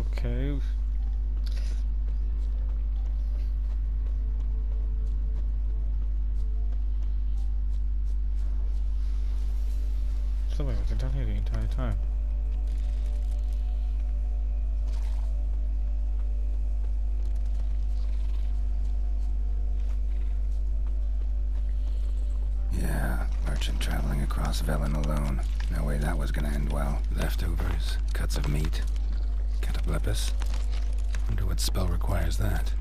Okay. Somebody was down here the entire time. Yeah, merchant traveling across Velen alone. No way that was gonna end well. Leftovers, cuts of meat, cataplepis. Wonder what spell requires that.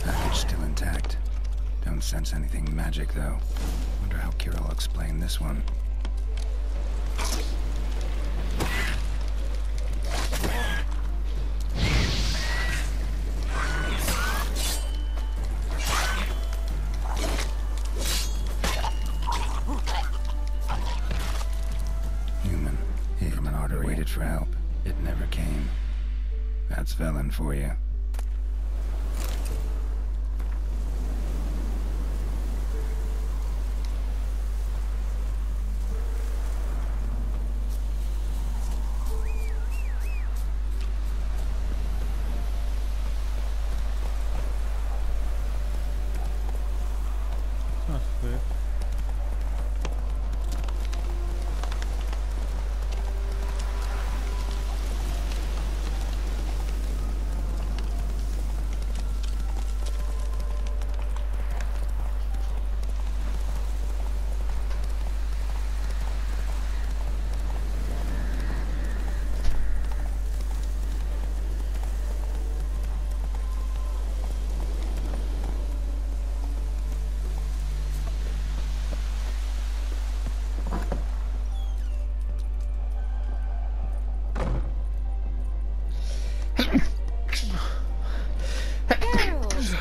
Package still intact. Don't sense anything magic, though. Wonder how Kira will explain this one. Human artery waited for help. It never came. That's Velen for you. That's good.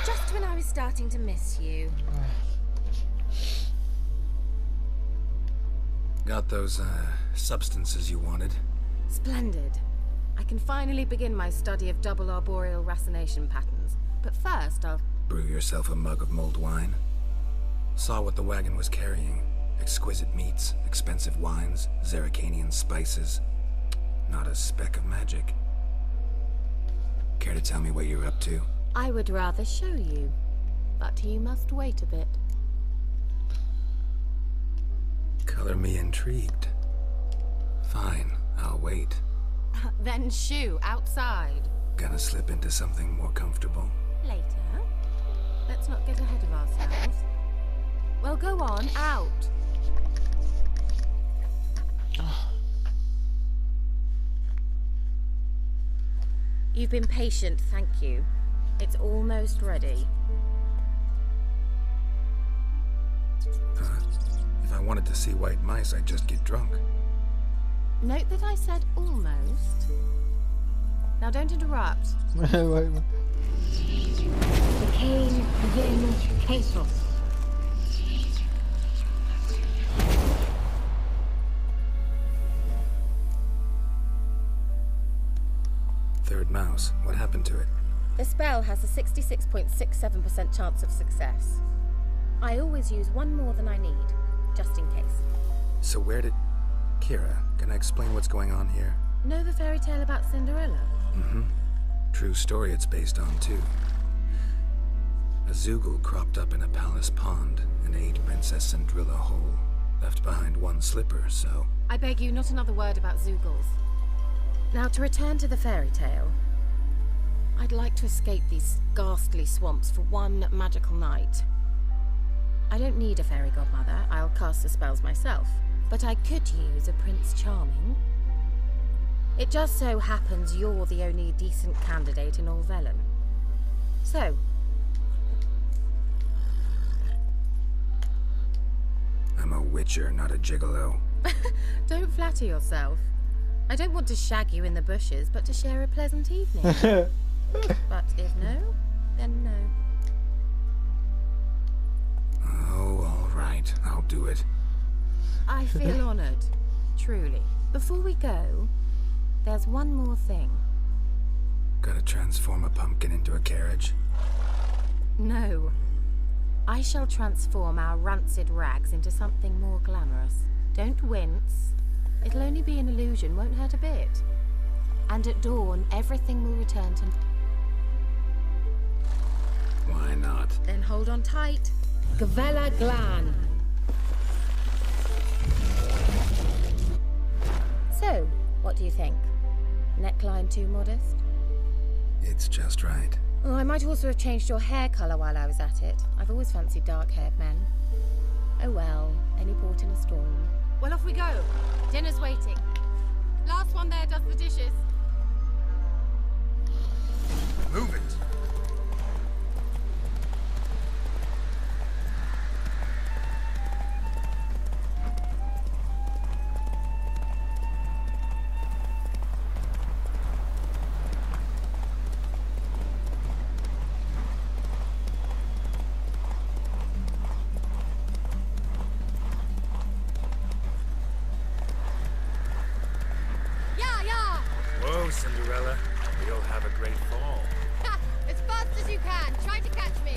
Just when I was starting to miss you. Got those, substances you wanted? Splendid. I can finally begin my study of double arboreal racination patterns. But first, I'll... Brew yourself a mug of mulled wine? Saw what the wagon was carrying. Exquisite meats, expensive wines, Zeracanian spices. Not a speck of magic. Care to tell me what you're up to? I would rather show you. But you must wait a bit. Color me intrigued. Fine, I'll wait. Then shoo, outside. Gonna slip into something more comfortable? Later. Let's not get ahead of ourselves. Well, go on, out. You've been patient, thank you. It's almost ready. If I wanted to see white mice, I'd just get drunk. Note that I said almost. Now don't interrupt. Wait, wait. Decaying within Pesos. Third mouse. What happened to it? The spell has a 66.67% chance of success. I always use one more than I need, just in case. So where did... Kira, can I explain what's going on here? Know the fairy tale about Cinderella? Mm-hmm. True story it's based on, too. A Zoogle cropped up in a palace pond and ate Princess Cinderella whole. Left behind one slipper, so... I beg you, not another word about Zoogles. Now, to return to the fairy tale. I'd like to escape these ghastly swamps for one magical night. I don't need a fairy godmother, I'll cast the spells myself. But I could use a Prince Charming. It just so happens you're the only decent candidate in all Velen. So... I'm a witcher, not a gigolo. Don't flatter yourself. I don't want to shag you in the bushes, but to share a pleasant evening. But if no, then no. Oh, all right. I'll do it. I feel honored, truly. Before we go, there's one more thing. Gotta transform a pumpkin into a carriage? No. I shall transform our rancid rags into something more glamorous. Don't wince. It'll only be an illusion, won't hurt a bit. And at dawn, everything will return to... Why not? Then hold on tight. Gavella Glan. So, what do you think? Neckline too modest? It's just right. Oh, I might also have changed your hair colour while I was at it. I've always fancied dark-haired men. Oh well, any port in a storm. Well, off we go. Dinner's waiting. Last one there does the dishes. Move it! Whoa, Cinderella. You'll have a great fall. Ha! As fast as you can. Try to catch me.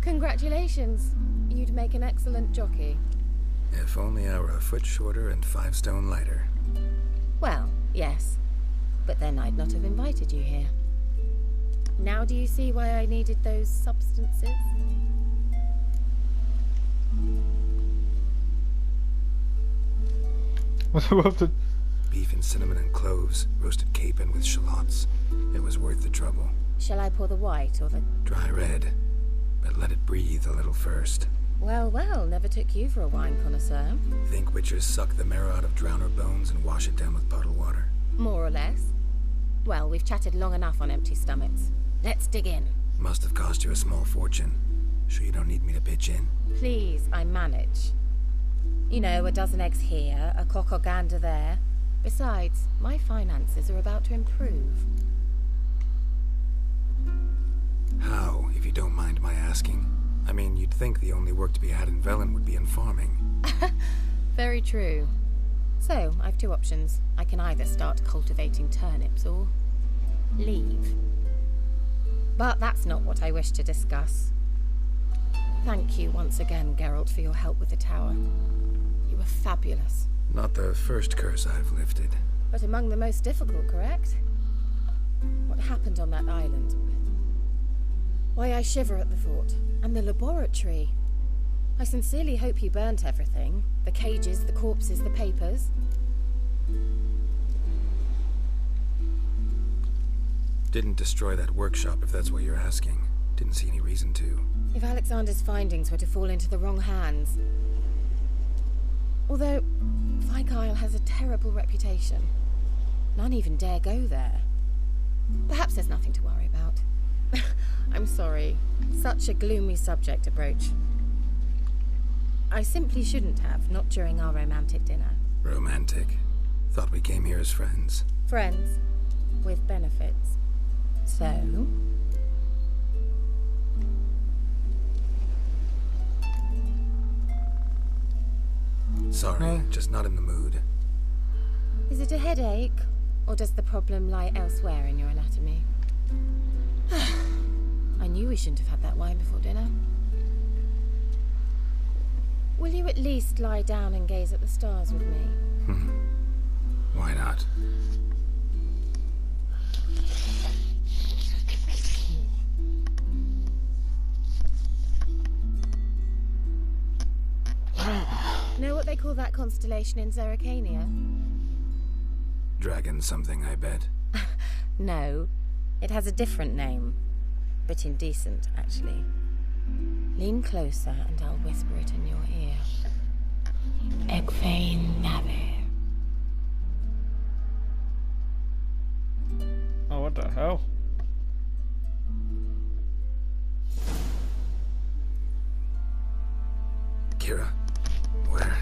Congratulations. You'd make an excellent jockey. If only I were a foot shorter and 5 stone lighter. Well, yes. But then I'd not have invited you here. Now do you see why I needed those substances? What about the... Beef and cinnamon and cloves, roasted capon with shallots. It was worth the trouble. Shall I pour the white or the... Dry red, but let it breathe a little first. Well, well, never took you for a wine connoisseur. Think witchers suck the marrow out of drowner bones and wash it down with bottled water? More or less. Well, we've chatted long enough on empty stomachs. Let's dig in. Must have cost you a small fortune. Sure you don't need me to pitch in? Please, I manage. You know, a dozen eggs here, a cock or gander there. Besides, my finances are about to improve. How, if you don't mind my asking? I mean, you'd think the only work to be had in Velen would be in farming. Very true. So, I've two options. I can either start cultivating turnips or leave. But that's not what I wish to discuss. Thank you once again, Geralt, for your help with the tower. You were fabulous. Not the first curse I've lifted. But among the most difficult, correct? What happened on that island? Why, I shiver at the thought. And the laboratory. I sincerely hope you burnt everything. The cages, the corpses, the papers. Didn't destroy that workshop, if that's what you're asking. Didn't see any reason to. If Alexander's findings were to fall into the wrong hands... Although, Vikyle has a terrible reputation. None even dare go there. Perhaps there's nothing to worry about. I'm sorry. Such a gloomy subject to broach. I simply shouldn't have, not during our romantic dinner. Romantic? Thought we came here as friends. Friends. With benefits. So... Sorry, just not in the mood. Is it a headache? Or does the problem lie elsewhere in your anatomy? I knew we shouldn't have had that wine before dinner. Will you at least lie down and gaze at the stars with me? Why not? Know what they call that constellation in Zerrikania? Dragon something, I bet. No, it has a different name. Bit indecent, actually. Lean closer and I'll whisper it in your ear. Egfain Nave. what the hell? Kira, where?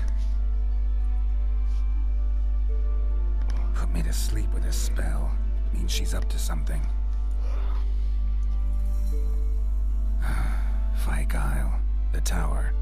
Put me to sleep with a spell. Means she's up to something. Fyke Isle, the tower.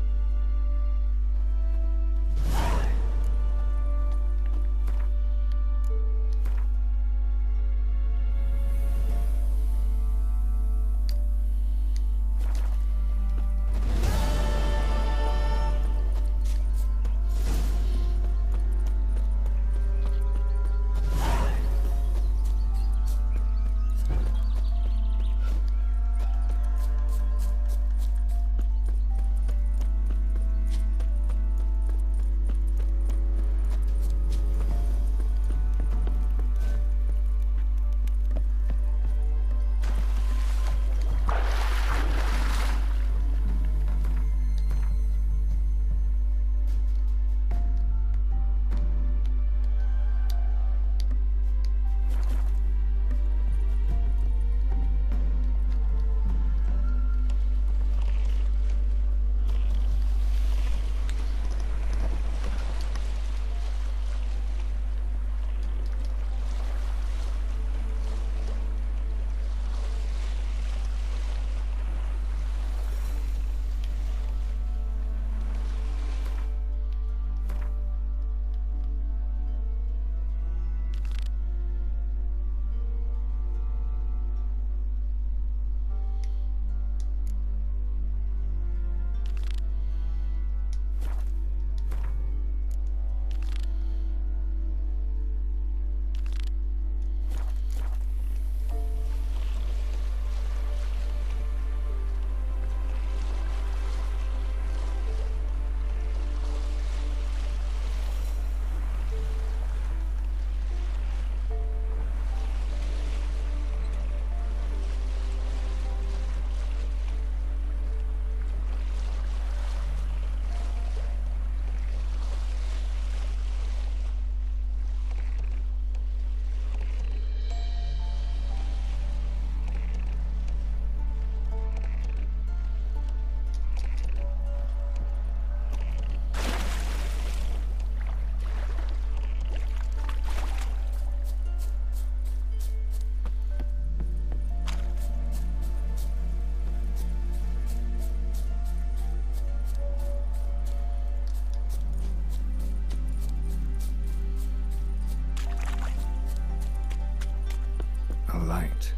Light.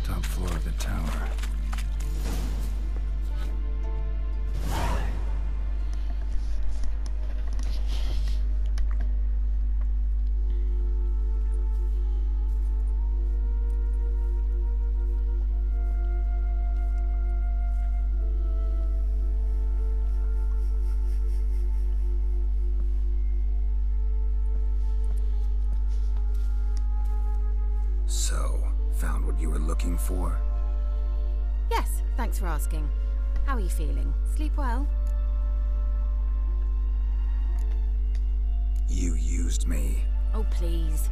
Top floor of the tower. So, found what you were looking for? Yes, thanks for asking. How are you feeling? Sleep well? You used me. Oh, please.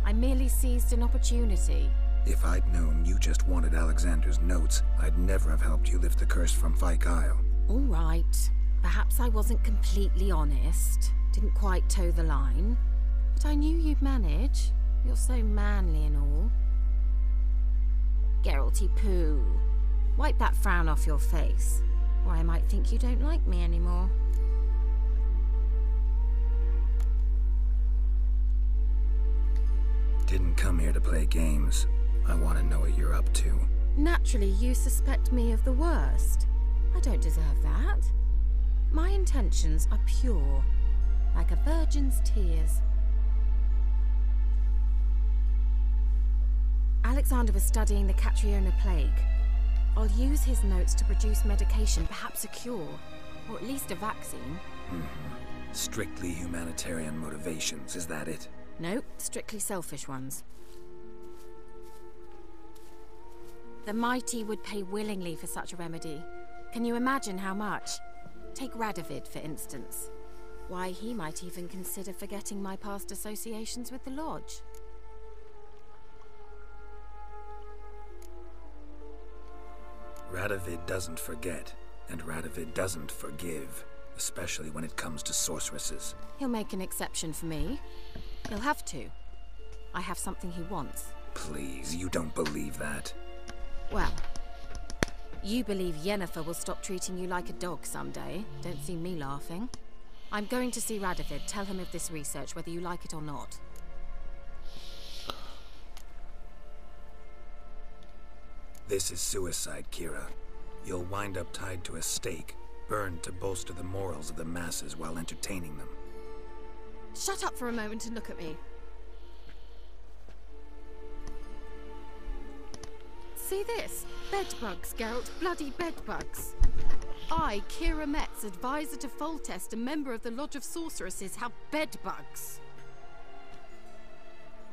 I merely seized an opportunity. If I'd known you just wanted Alexander's notes, I'd never have helped you lift the curse from Fyke Isle. All right. Perhaps I wasn't completely honest. Didn't quite toe the line. But I knew you'd manage. You're so manly and all. Geralty poo. Wipe that frown off your face, or I might think you don't like me anymore. Didn't come here to play games. I want to know what you're up to. Naturally, you suspect me of the worst. I don't deserve that. My intentions are pure, like a virgin's tears. Alexander was studying the Catriona plague. I'll use his notes to produce medication, perhaps a cure, or at least a vaccine. Strictly humanitarian motivations, is that it? Nope, strictly selfish ones. The mighty would pay willingly for such a remedy. Can you imagine how much? Take Radovid, for instance. Why, he might even consider forgetting my past associations with the Lodge. Radovid doesn't forget, and Radovid doesn't forgive, especially when it comes to sorceresses. He'll make an exception for me. He'll have to. I have something he wants. Please, you don't believe that. Well, you believe Yennefer will stop treating you like a dog someday. Don't see me laughing. I'm going to see Radovid. Tell him of this research, whether you like it or not. This is suicide, Kira. You'll wind up tied to a stake, burned to bolster the morals of the masses while entertaining them. Shut up for a moment and look at me. See this? Bedbugs, Geralt. Bloody bedbugs. I, Kira Metz, advisor to Foltest, a member of the Lodge of Sorceresses, have bedbugs.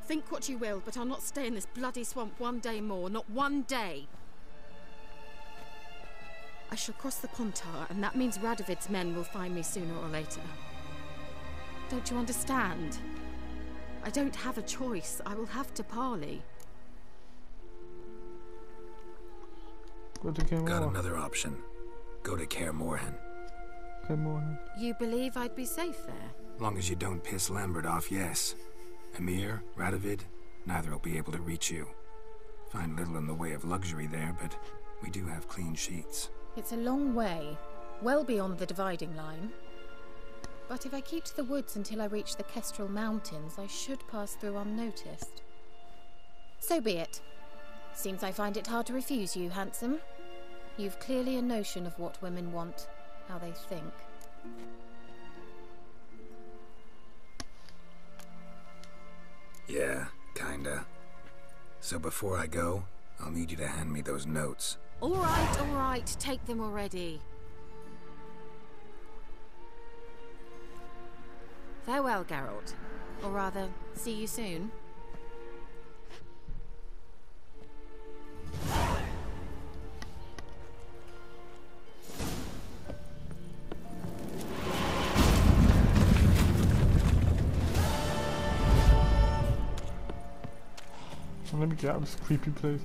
Think what you will, but I'll not stay in this bloody swamp one day more. Not one day. I shall cross the Pontar, and that means Radovid's men will find me sooner or later. Don't you understand? I don't have a choice. I will have to parley. Go to Kaer Got Morhen. another option. Go to Kaer Morhen. Kaer Morhen. You believe I'd be safe there? Long as you don't piss Lambert off, yes. Emir, Radovid, neither will be able to reach you. Find little in the way of luxury there, but we do have clean sheets. It's a long way, well beyond the dividing line. But if I keep to the woods until I reach the Kestrel Mountains, I should pass through unnoticed. So be it. Seems I find it hard to refuse you, handsome. You've clearly a notion of what women want, how they think. Yeah, kinda. So before I go, I'll need you to hand me those notes. All right, take them already. Farewell, Geralt. Or rather, see you soon. Let me get out of this creepy place.